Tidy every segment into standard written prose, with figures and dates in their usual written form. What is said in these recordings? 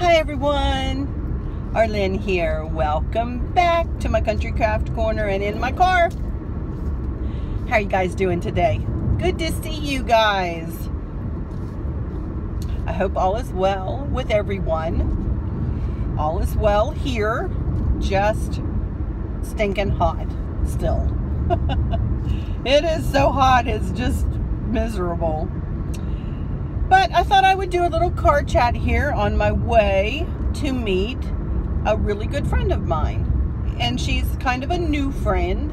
Hi everyone, Arlene here. Welcome back to my Country Craft Corner and in my car. How are you guys doing today? Good to see you guys. I hope all is well with everyone. All is well here, just stinking hot still. It is so hot, it's just miserable. But I thought I would do a little car chat here on my way to meet a really good friend of mine. And she's kind of a new friend.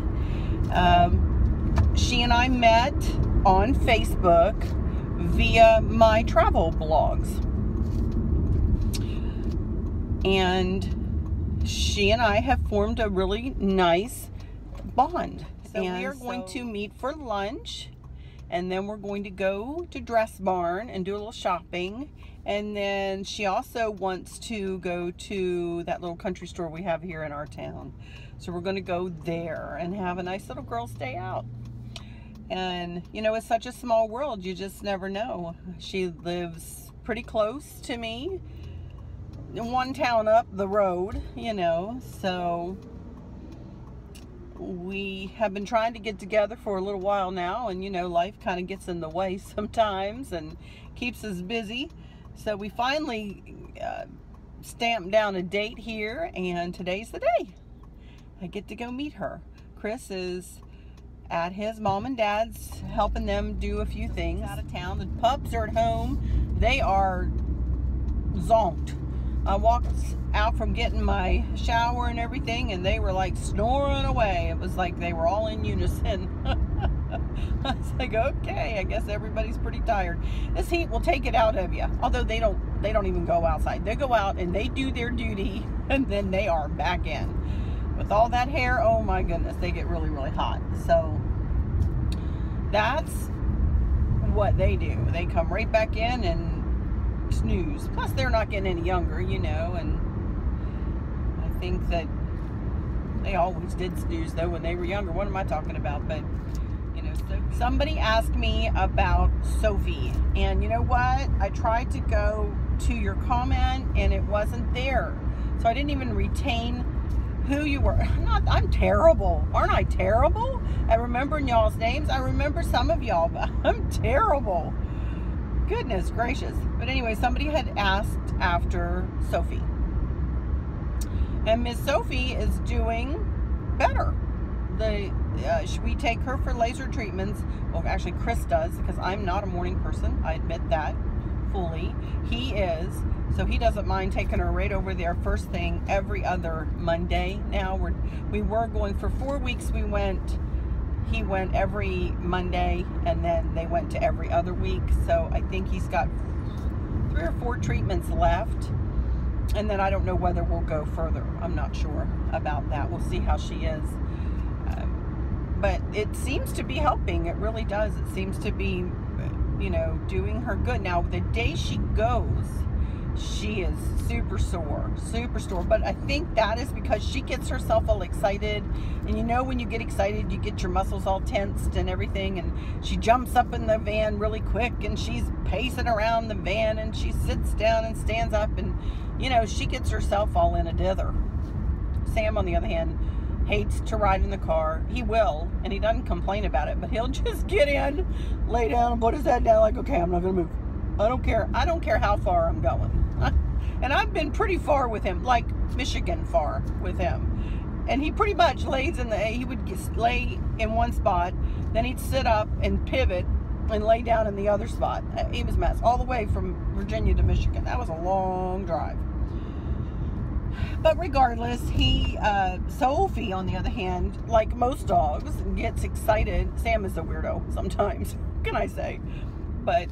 She and I met on Facebook via my travel blogs. And she and I have formed a really nice bond. So we are going to meet for lunch. And then we're going to go to Dressbarn and do a little shopping. And then she also wants to go to that little country store we have here in our town. So we're going to go there and have a nice little girls' day out. And, you know, it's such a small world. You just never know. She lives pretty close to me. One town up the road, you know, so we have been trying to get together for a little while now, and you know, life kind of gets in the way sometimes and keeps us busy. So we finally stamped down a date here, and today's the day. I get to go meet her. Chris is at his mom and dad's helping them do a few things out of town. The pups are at home. They are zonked. I walked out from getting my shower and everything, and they were like snoring away. It was like they were all in unison. I was like, okay, I guess everybody's pretty tired. This heat will take it out of you. Although they don't even go outside. They go out and they do their duty, and then they are back in. With all that hair, oh my goodness, they get really, really hot. So that's what they do. They come right back in and snooze. Plus they're not getting any younger, you know, and I think that they always did snooze though when they were younger. What am I talking about? But you know, so somebody asked me about Sophie, and you know what, I tried to go to your comment and it wasn't there, so I didn't even retain who you were. I'm terrible. Aren't I terrible at remembering y'all's names? I remember some of y'all, but I'm terrible. Goodness gracious. But anyway, somebody had asked after Sophie. And Miss Sophie is doing better. We take her for laser treatments. Well, actually Chris does, because I'm not a morning person. I admit that fully. He is. So he doesn't mind taking her right over there first thing every other Monday. Now we were going for 4 weeks. He went every Monday, and then they went to every other week. So I think he's got 3 or 4 treatments left. And then I don't know whether we'll go further. I'm not sure about that. We'll see how she is. But it seems to be helping. It really does. It seems to be, you know, doing her good. Now, the day she goes, she is super sore, but I think that is because she gets herself all excited, and you know, when you get excited, you get your muscles all tensed and everything, and she jumps up in the van really quick, and she's pacing around the van, and she sits down and stands up, and you know, she gets herself all in a dither. Sam, on the other hand, hates to ride in the car. He will, and he doesn't complain about it, but he'll just get in, lay down, and put his head down like, okay, I'm not gonna move. I don't care how far I'm going. And I've been pretty far with him, like Michigan far with him. And he pretty much he would lay in one spot, then he'd sit up and pivot and lay down in the other spot. He was a mess, all the way from Virginia to Michigan. That was a long drive. But regardless, Sophie, on the other hand, like most dogs, gets excited. Sam is a weirdo sometimes, what can I say? But,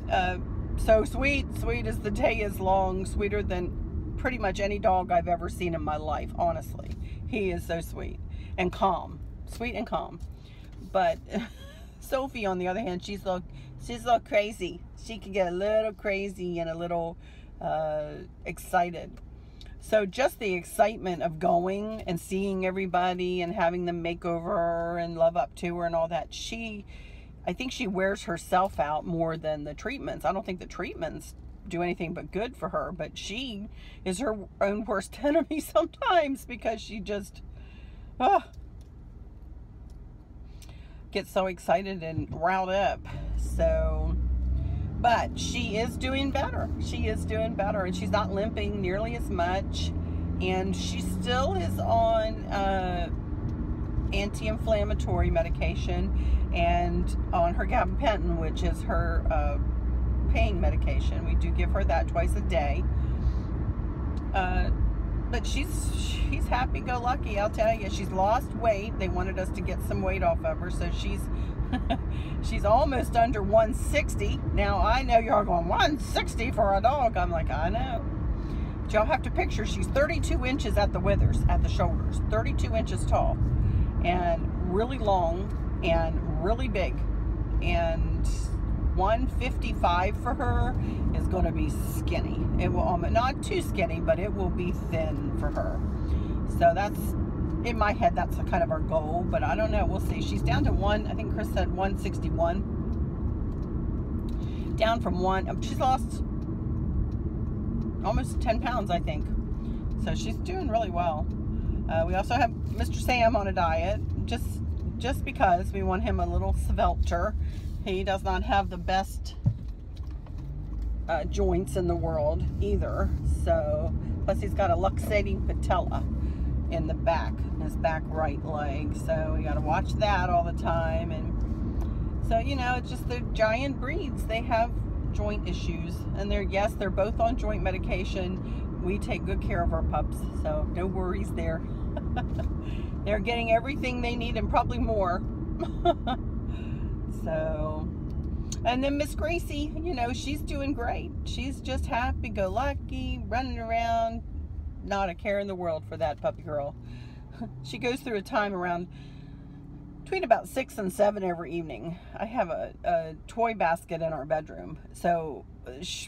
so sweet as the day is long, sweeter than pretty much any dog I've ever seen in my life, honestly. He is so sweet and calm, sweet and calm. But Sophie, on the other hand, she's a little crazy. She can get a little crazy and a little excited. So just the excitement of going and seeing everybody and having them make over her and love up to her and all that, I think she wears herself out more than the treatments. I don't think the treatments do anything but good for her, but she is her own worst enemy sometimes, because she just gets so excited and riled up. So, but she is doing better. She is doing better, and she's not limping nearly as much, and she still is on anti-inflammatory medication and on her gabapentin, which is her pain medication. We do give her that twice a day. But she's happy-go-lucky, I'll tell you. She's lost weight. They wanted us to get some weight off of her, so she's she's almost under 160. Now, I know you're going, 160 for a dog. I'm like, I know. But y'all have to picture, she's 32 inches at the withers, at the shoulders, 32 inches tall, and really long, and really big. And 155 for her is going to be skinny. It will, not too skinny, but it will be thin for her. So that's, in my head, that's kind of our goal, but I don't know. We'll see. She's down to I think Chris said 161. Down from she's lost almost 10 pounds, I think. So she's doing really well. We also have Mr. Sam on a diet, just because we want him a little svelter. He does not have the best joints in the world either. So, plus he's got a luxating patella in the back, his back right leg. So we got to watch that all the time. And so, you know, it's just, they're giant breeds. They have joint issues, and they're both on joint medication. We take good care of our pups, so no worries there. They're getting everything they need and probably more. So, and then Miss Gracie, you know, she's doing great. She's just happy-go-lucky, running around, not a care in the world for that puppy girl. She goes through a time around between about 6 and 7 every evening. I have a toy basket in our bedroom. So,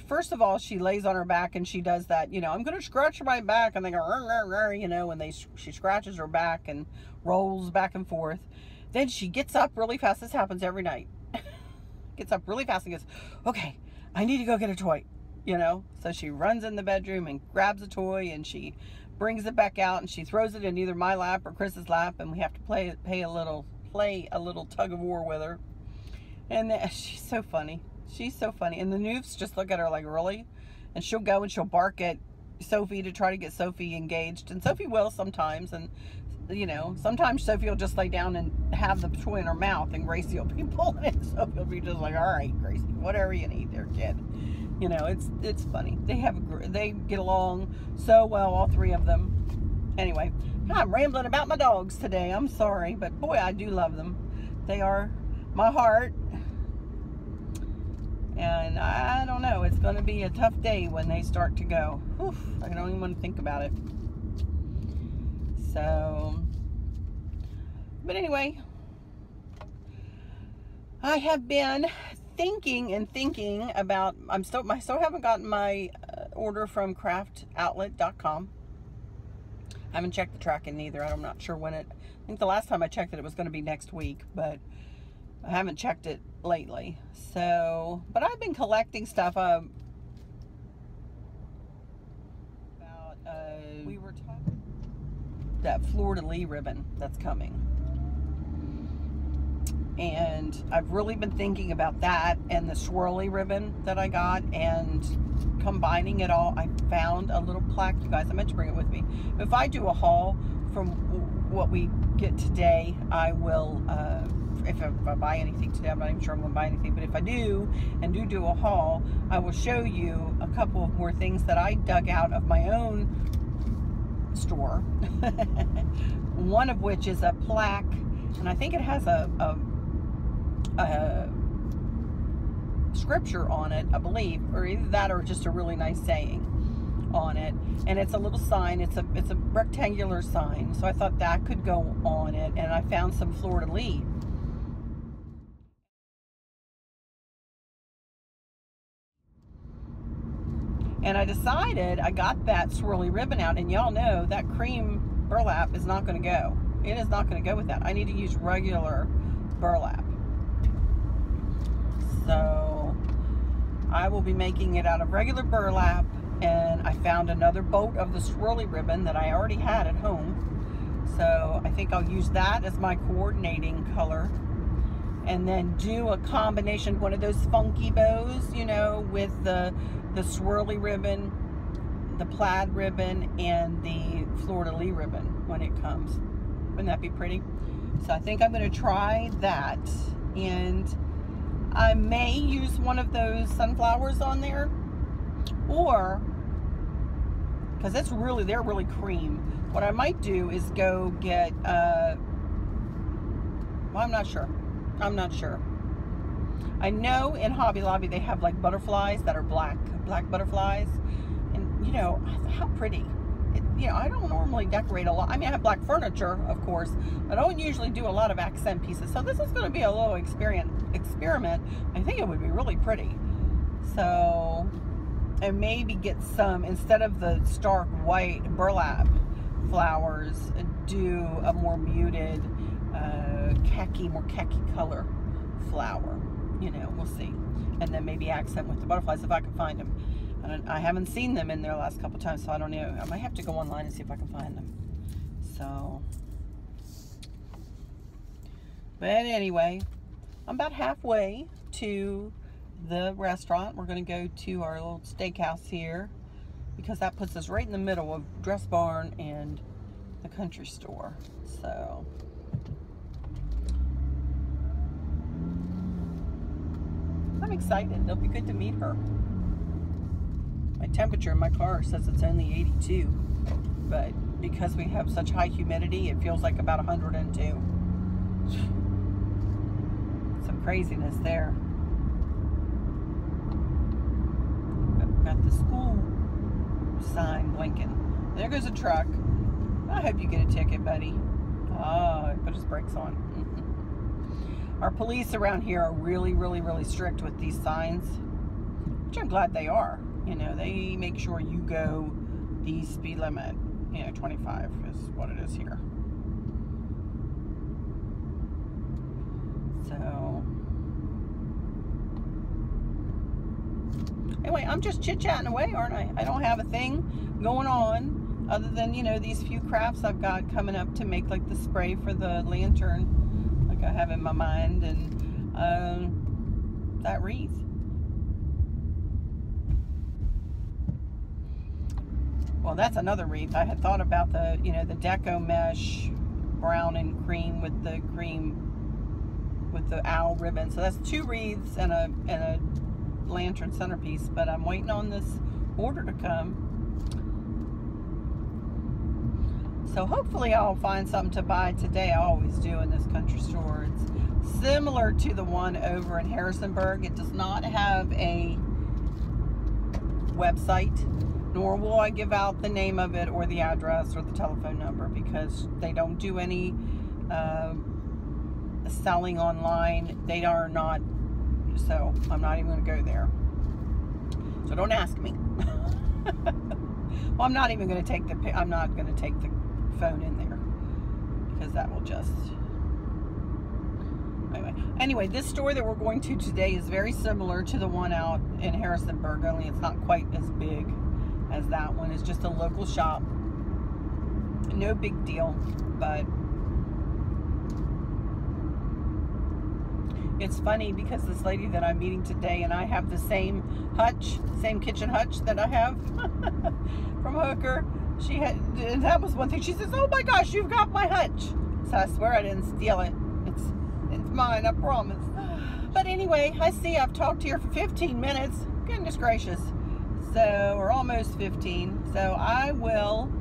first of all, she lays on her back and she does that, you know, I'm going to scratch my back, and they go, rrr, rrr, rrr, you know, when she scratches her back and rolls back and forth. Then she gets up really fast. This happens every night. Gets up really fast and goes, okay, I need to go get a toy, you know. So she runs in the bedroom and grabs a toy, and she brings it back out, and she throws it in either my lap or Chris's lap, and we have to play a little tug of war with her. And she's so funny. She's so funny. And the noofs just look at her like, really? And she'll go and she'll bark at Sophie to try to get Sophie engaged. And Sophie will sometimes. And, you know, sometimes Sophie will just lay down and have the toy in her mouth, and Gracie will be pulling it. Sophie will be just like, all right, Gracie, whatever you need there, kid. You know, it's funny. They get along so well, all three of them. Anyway, I'm rambling about my dogs today. I'm sorry, but boy, I do love them. They are my heart. And I don't know, it's going to be a tough day when they start to go. Oof, I don't even want to think about it. So, but anyway, I have been thinking about, I still haven't gotten my order from craftoutlet.com. I haven't checked the tracking either. I'm not sure when I think the last time I checked it was going to be next week, but I haven't checked it lately. So, but I've been collecting stuff about, we were talking that fleur-de-lis ribbon that's coming. And I've really been thinking about that and the swirly ribbon that I got, and combining it all. I found a little plaque, you guys. I meant to bring it with me. If I do a haul from what we get today, I will, if I buy anything today, I'm not even sure I'm going to buy anything, but if I do, and do a haul, I will show you a couple of more things that I dug out of my own store. One of which is a plaque, and I think it has a scripture on it, I believe, or either that or just a really nice saying on it. And it's a little sign. It's a rectangular sign, so I thought that could go on it. And I found some fleur-de-lis. And I decided, I got that swirly ribbon out, and y'all know that cream burlap is not going to go. It is not going to go with that. I need to use regular burlap. So I will be making it out of regular burlap, and I found another bolt of the swirly ribbon that I already had at home. So I think I'll use that as my coordinating color, and then do a combination, one of those funky bows, you know, with the swirly ribbon, the plaid ribbon, and the fleur-de-lis ribbon when it comes. Wouldn't that be pretty? So I think I'm going to try that, and I may use one of those sunflowers on there, or, because they're really cream. What I might do is go get, well, I'm not sure. I know in Hobby Lobby they have like butterflies that are black butterflies, and you know, how pretty. You know, I don't normally decorate a lot. I mean, I have black furniture, of course, but I don't usually do a lot of accent pieces. So this is going to be a little experiment. I think it would be really pretty. So, and maybe get some, instead of the stark white burlap flowers, do a more muted more khaki color flower. You know, we'll see. And then maybe accent with the butterflies if I can find them. I haven't seen them in there the last couple times, so I don't know. I might have to go online and see if I can find them. So, but anyway, I'm about halfway to the restaurant. We're going to go to our little steakhouse here, because that puts us right in the middle of Dressbarn and the country store. So, I'm excited. It'll be good to meet her. My temperature in my car says it's only 82, but because we have such high humidity, it feels like about 102. Some craziness there. Got the school sign blinking. There goes a truck. I hope you get a ticket, buddy. Oh, he put his brakes on. Our police around here are really strict with these signs, which I'm glad they are. You know, they make sure you go the speed limit. You know, 25 is what it is here. So, anyway, I'm just chit-chatting away, aren't I? I don't have a thing going on other than, you know, these few crafts I've got coming up to make, like the spray for the lantern, like I have in my mind, and that wreath. Well, that's another wreath. I had thought about the, you know, the deco mesh brown and cream with the owl ribbon. So that's 2 wreaths and a lantern centerpiece, but I'm waiting on this order to come. So hopefully I'll find something to buy today. I always do in this country store. It's similar to the one over in Harrisonburg. It does not have a website, nor will I give out the name of it or the address or the telephone number, because they don't do any selling online. They are not, so I'm not even going to go there. So don't ask me. Well, I'm not even going to take the phone in there, because that will just, anyway, this store that we're going to today is very similar to the one out in Harrisonburg, only it's not quite as big as that one. It's just a local shop. No big deal, but it's funny because this lady that I'm meeting today and I have the same kitchen hutch that I have from Hooker. And that was one thing. She says, "Oh my gosh, you've got my hutch." So I swear I didn't steal it. It's mine, I promise. But anyway, I see I've talked here for 15 minutes. Goodness gracious. So we're almost 15. So I will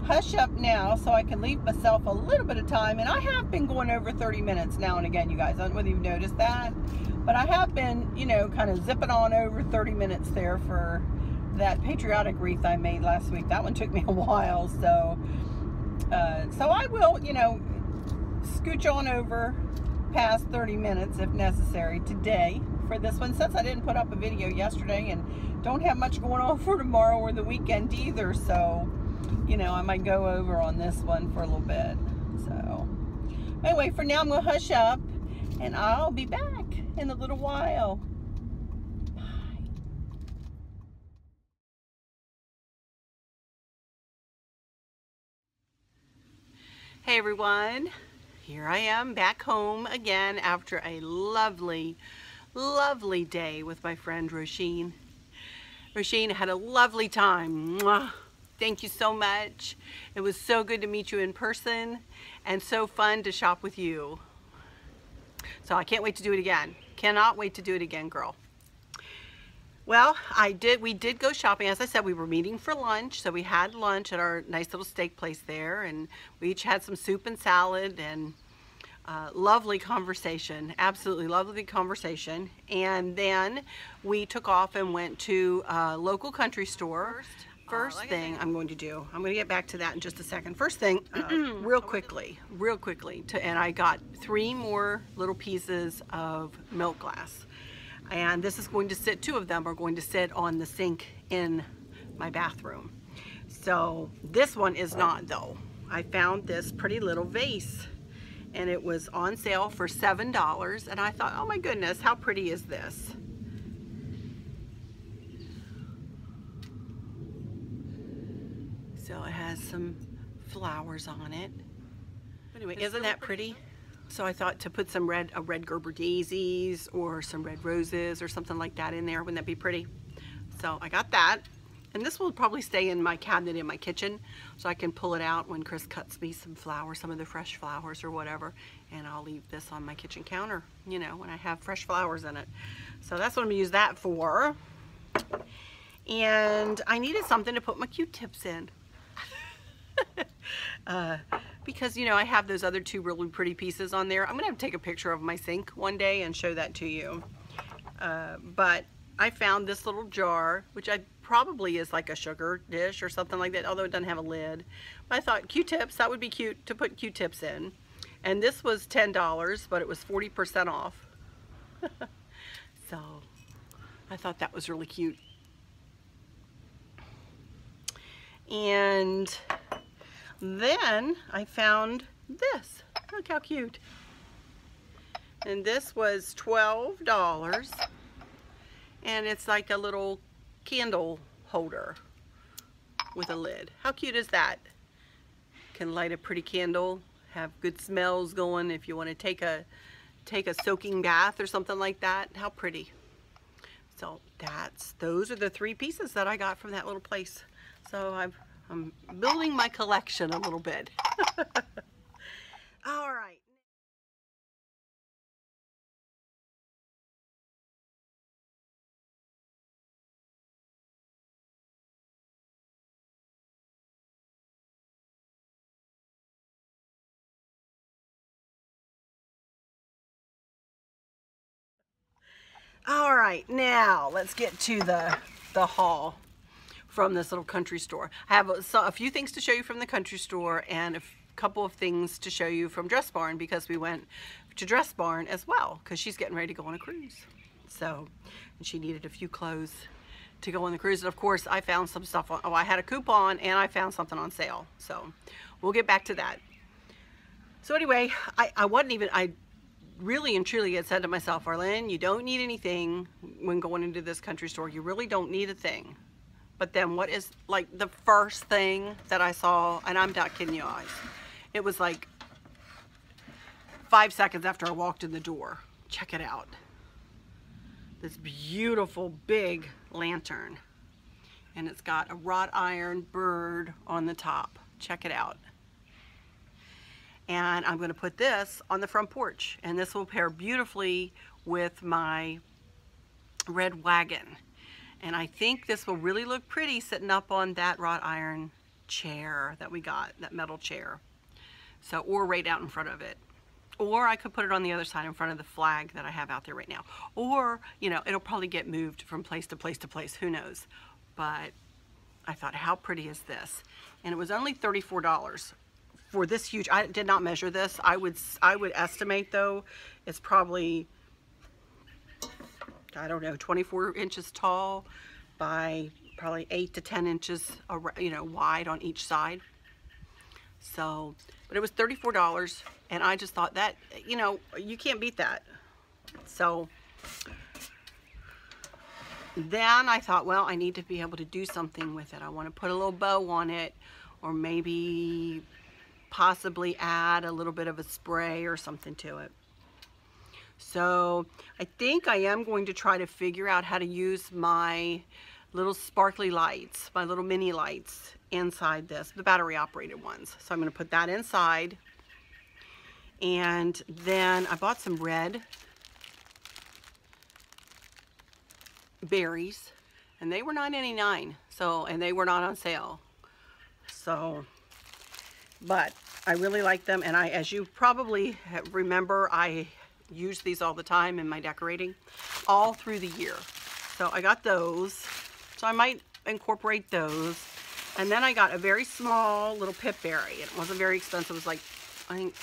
hush up now so I can leave myself a little bit of time. And I have been going over 30 minutes now and again, you guys. I don't know whether you've noticed that. But I have been, you know, kind of zipping on over 30 minutes there for that patriotic wreath I made last week. That one took me a while. So I will, you know, scooch on over past 30 minutes if necessary today for this one, since I didn't put up a video yesterday and don't have much going on for tomorrow or the weekend either. So, you know, I might go over on this one for a little bit. So anyway, for now I'm going to hush up and I'll be back in a little while. Bye. Hey everyone, here I am back home again after a lovely day with my friend Roisin. Roisin, had a lovely time. Mwah. Thank you so much. It was so good to meet you in person and so fun to shop with you. So I can't wait to do it again. Cannot wait to do it again, girl. Well, we did go shopping. As I said, we were meeting for lunch. So we had lunch at our nice little steak place there, and we each had some soup and salad, and lovely conversation, absolutely lovely conversation. And then we took off and went to a local country store. First thing I'm going to do, I'm going to get back to that in just a second. First thing, real quickly, and I got 3 more little pieces of milk glass. And this is going to sit, 2 of them are going to sit on the sink in my bathroom. So this one is not though. I found this pretty little vase and it was on sale for $7, and I thought, oh my goodness, how pretty is this? So it has some flowers on it. Anyway, isn't that pretty? So I thought to put some red Gerber daisies or some red roses or something like that in there. Wouldn't that be pretty? So I got that. And this will probably stay in my cabinet in my kitchen, so I can pull it out when Chris cuts me some flowers, some of the fresh flowers or whatever, and I'll leave this on my kitchen counter, you know, when I have fresh flowers in it. So that's what I'm gonna use that for. And I needed something to put my Q-tips in. Because, you know, I have those other 2 really pretty pieces on there. I'm gonna have to take a picture of my sink one day and show that to you. But I found this little jar, which probably is like a sugar dish or something like that, although it doesn't have a lid. But I thought Q-tips, that would be cute to put Q-tips in. And this was $10, but it was 40% off. So I thought that was really cute. And then I found this. Look how cute. And this was $12. And it's like a little candle holder with a lid. How cute is that? Can light a pretty candle, have good smells going if you want to take a soaking bath or something like that. How pretty. So those are the 3 pieces that I got from that little place. So I'm building my collection a little bit. All right. All right, now let's get to the haul from this little country store. I have a few things to show you from the country store and a couple of things to show you from Dressbarn, because we went to Dressbarn as well because she's getting ready to go on a cruise. So, and she needed a few clothes to go on the cruise. And of course, I found some stuff on, I had a coupon and I found something on sale. So we'll get back to that. So anyway, I really and truly had said to myself, Arlene, you don't need anything when going into this country store. You really don't need a thing. But then what is like the first thing that I saw, and I'm not kidding you guys, it was like 5 seconds after I walked in the door. Check it out. This beautiful big lantern. And it's got a wrought iron bird on the top. Check it out. And I'm going to put this on the front porch, and this will pair beautifully with my red wagon. And I think this will really look pretty sitting up on that wrought iron chair that we got, that metal chair. So, or right out in front of it. Or I could put it on the other side in front of the flag that I have out there right now. Or, you know, it'll probably get moved from place to place to place, who knows. But I thought, how pretty is this? And it was only $34. For this huge, I did not measure this. I would estimate though, it's probably, I don't know, 24 inches tall by probably 8 to 10 inches, you know, wide on each side. So, but it was $34, and I just thought that, you know, you can't beat that. So then I thought, well, I need to be able to do something with it. I want to put a little bow on it, or maybe possibly add a little bit of a spray or something to it. So I think I am going to try to figure out how to use my little sparkly lights, my little mini lights inside this, the battery operated ones. So I'm going to put that inside. And then I bought some red berries, and they were $9.99. So, and they were not on sale. So, but I really like them, and as you probably remember, I use these all the time in my decorating all through the year. So I got those, so I might incorporate those. And then I got a very small little pip berry, and it wasn't very expensive. It was like, I think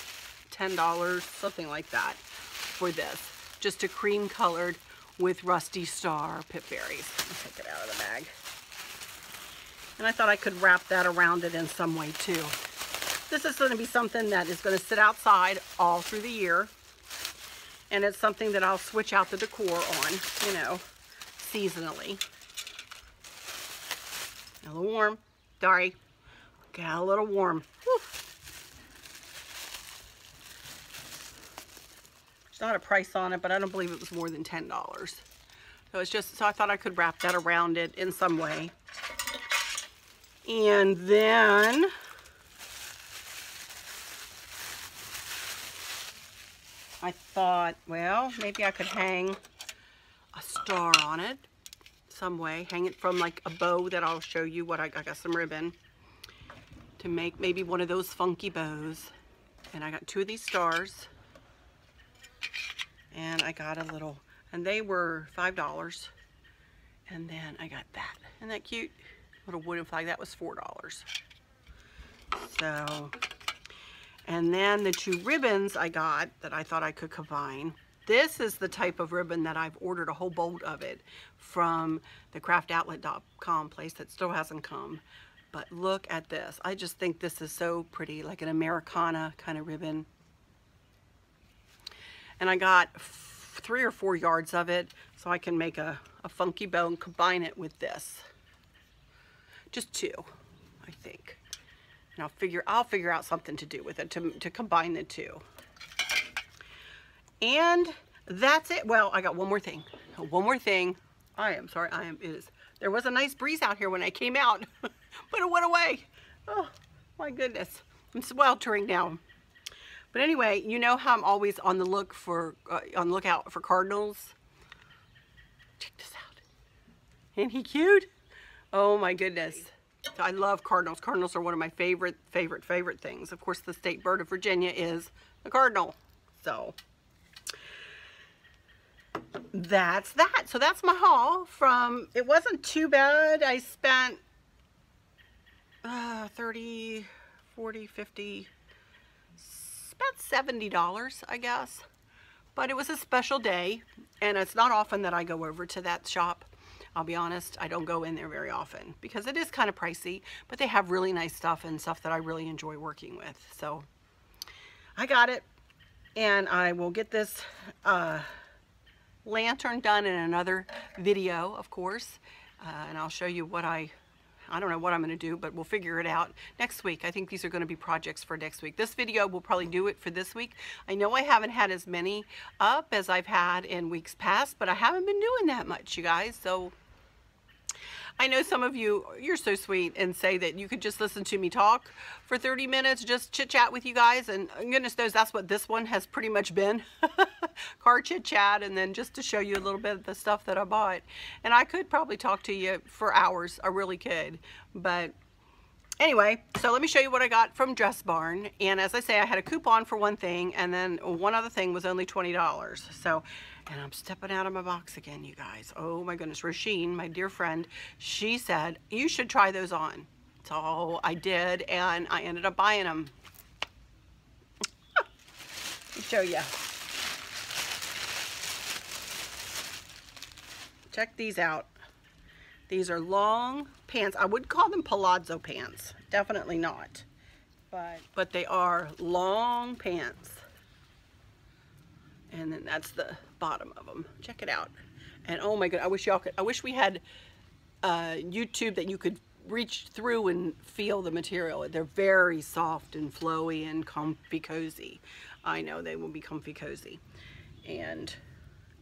$10, something like that, for this. Just a cream colored with Rusty Star pip berries. I'll take it out of the bag. And I thought I could wrap that around it in some way too. This is going to be something that is going to sit outside all through the year. And it's something that I'll switch out the decor on, you know, seasonally. A little warm. Sorry. Got a little warm. Whew. There's not a price on it, but I don't believe it was more than $10. So it's just, so I thought I could wrap that around it in some way. And then I thought, well, maybe I could hang a star on it some way. Hang it from like a bow that I'll show you what I got some ribbon to make maybe one of those funky bows. And I got 2 of these stars. And I got a little, and they were $5. And then I got that. Isn't that cute? Little wooden flag. That was $4. So, and then the 2 ribbons I got that I thought I could combine. This is the type of ribbon that I've ordered a whole bolt of it from the craftoutlet.com place that still hasn't come. But look at this. I just think this is so pretty, like an Americana kind of ribbon. And I got 3 or 4 yards of it, so I can make a funky bow and combine it with this. Just 2, I think. And I'll figure out something to do with it to combine the 2. And that's it. Well, I got one more thing. One more thing. There was a nice breeze out here when I came out, but it went away. Oh my goodness. I'm sweltering now. But anyway, you know how I'm always on the lookout for cardinals. Check this out. Isn't he cute? Oh my goodness. I love cardinals. Cardinals are one of my favorite things. Of course, the state bird of Virginia is the cardinal. So that's that. So that's my haul from, it wasn't too bad. I spent 30, 40, 50, about $70, I guess. But it was a special day, and it's not often that I go over to that shop. I'll be honest, I don't go in there very often because it is kind of pricey, but they have really nice stuff and stuff that I really enjoy working with. So I got it, and I will get this lantern done in another video, of course, and I'll show you what I don't know what I'm going to do, but we'll figure it out next week. I think these are going to be projects for next week. This video will probably do it for this week. I know I haven't had as many up as I've had in weeks past, but I haven't been doing that much, you guys. So I know some of you, you're so sweet and say that you could just listen to me talk for 30 minutes, just chit chat with you guys. And goodness knows that's what this one has pretty much been. Car chit chat, and then just to show you a little bit of the stuff that I bought. And I could probably talk to you for hours. I really could. But anyway, so let me show you what I got from Dressbarn. And as I say, I had a coupon for one thing, and then one other thing was only $20. So, and I'm stepping out of my box again, you guys. Oh my goodness. Rasheen, my dear friend, she said, you should try those on. So I did, and I ended up buying them. Let me show you. Check these out. These are long pants. I would call them palazzo pants. Definitely not. But they are long pants. And then that's the bottom of them. Check it out. And oh my god, I wish y'all could, I wish we had YouTube that you could reach through and feel the material. They're very soft and flowy and comfy cozy. I know they will be comfy cozy. And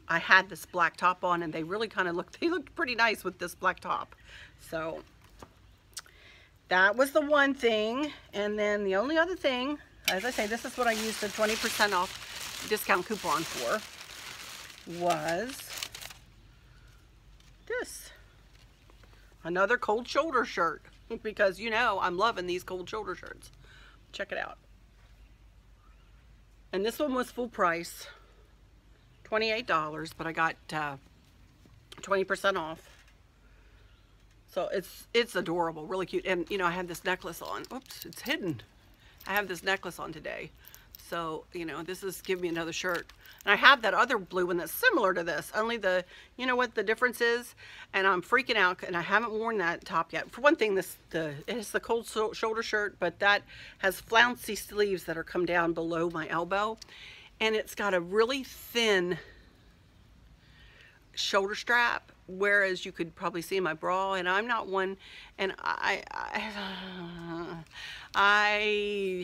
I had this black top on, and they really kind of looked pretty nice with this black top. So that was the one thing. And then the only other thing, as I say, this is what I used the 20% off discount coupon for, was this. Another cold shoulder shirt, because you know I'm loving these cold shoulder shirts. Check it out. And this one was full price, $28, but I got 20% off. So it's adorable, really cute. And you know, I had this necklace on. Oops, it's hidden. I have this necklace on today. So, you know, this is give me another shirt. And I have that other blue one that's similar to this, only the, you know what the difference is? And I'm freaking out, and I haven't worn that top yet. For one thing, it's the cold shoulder shirt, but that has flouncy sleeves that are come down below my elbow. And it's got a really thin shoulder strap, whereas you could probably see my bra, and I'm not one, and I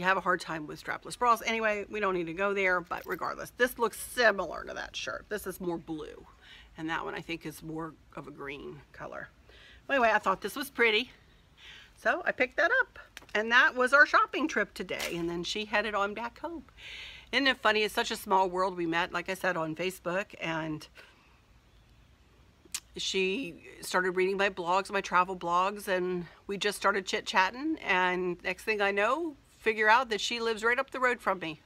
have a hard time with strapless bras. Anyway, we don't need to go there, but regardless, this looks similar to that shirt. This is more blue, and that one I think is more of a green color. Anyway, I thought this was pretty, so I picked that up, and that was our shopping trip today, and then she headed on back home. Isn't it funny? It's such a small world. We met, like I said, on Facebook, and she started reading my blogs, my travel blogs, and we just started chit-chatting, and next thing I know, figure out that she lives right up the road from me.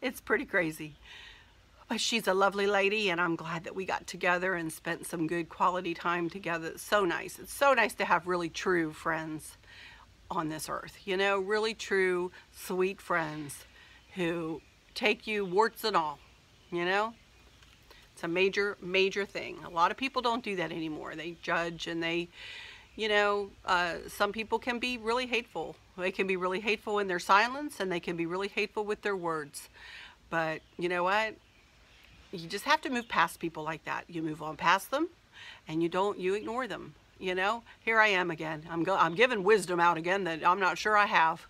It's pretty crazy. But she's a lovely lady, and I'm glad that we got together and spent some good quality time together. It's so nice. It's so nice to have really true friends on this earth. You know, really true, sweet friends who take you warts and all, you know? It's a major, major thing. A lot of people don't do that anymore. They judge, and they, you know, some people can be really hateful. They can be really hateful in their silence, and they can be really hateful with their words. But you know what? You just have to move past people like that. You move on past them, and you ignore them. You know, here I am again. I'm giving wisdom out again that I'm not sure I have.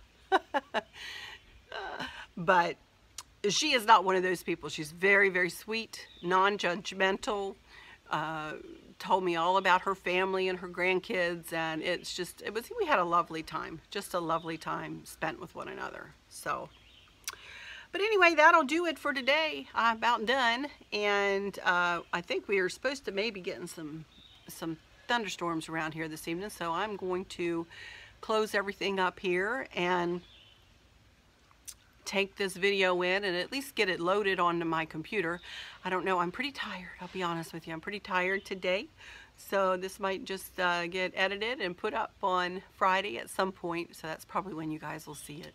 But she is not one of those people. She's very, very sweet, non-judgmental, told me all about her family and her grandkids, and we had a lovely time, just a lovely time spent with one another. So, but anyway, that'll do it for today. I'm about done, and I think we are supposed to maybe getting some thunderstorms around here this evening, so I'm going to close everything up here and take this video in and at least get it loaded onto my computer. I don't know, I'm pretty tired, I'll be honest with you. I'm pretty tired today, so this might just get edited and put up on Friday at some point, so that's probably when you guys will see it.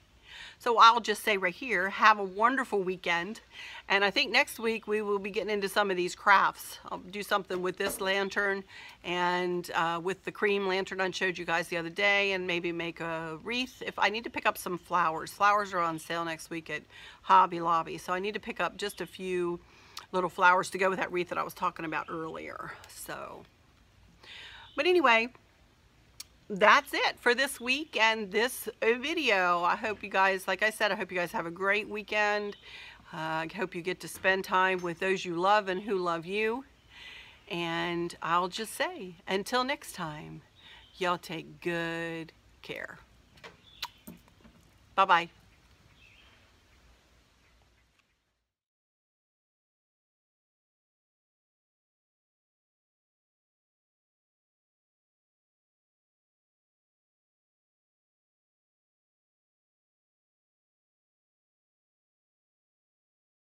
So I'll just say right here, have a wonderful weekend, and I think next week we will be getting into some of these crafts. I'll do something with this lantern and with the cream lantern I showed you guys the other day, and maybe make a wreath. If I need to pick up some flowers. Flowers are on sale next week at Hobby Lobby, so I need to pick up just a few little flowers to go with that wreath that I was talking about earlier. So, but anyway, that's it for this week and this video. I hope you guys, like I said, I hope you guys have a great weekend. I hope you get to spend time with those you love and who love you. And I'll just say, until next time, y'all take good care. Bye-bye.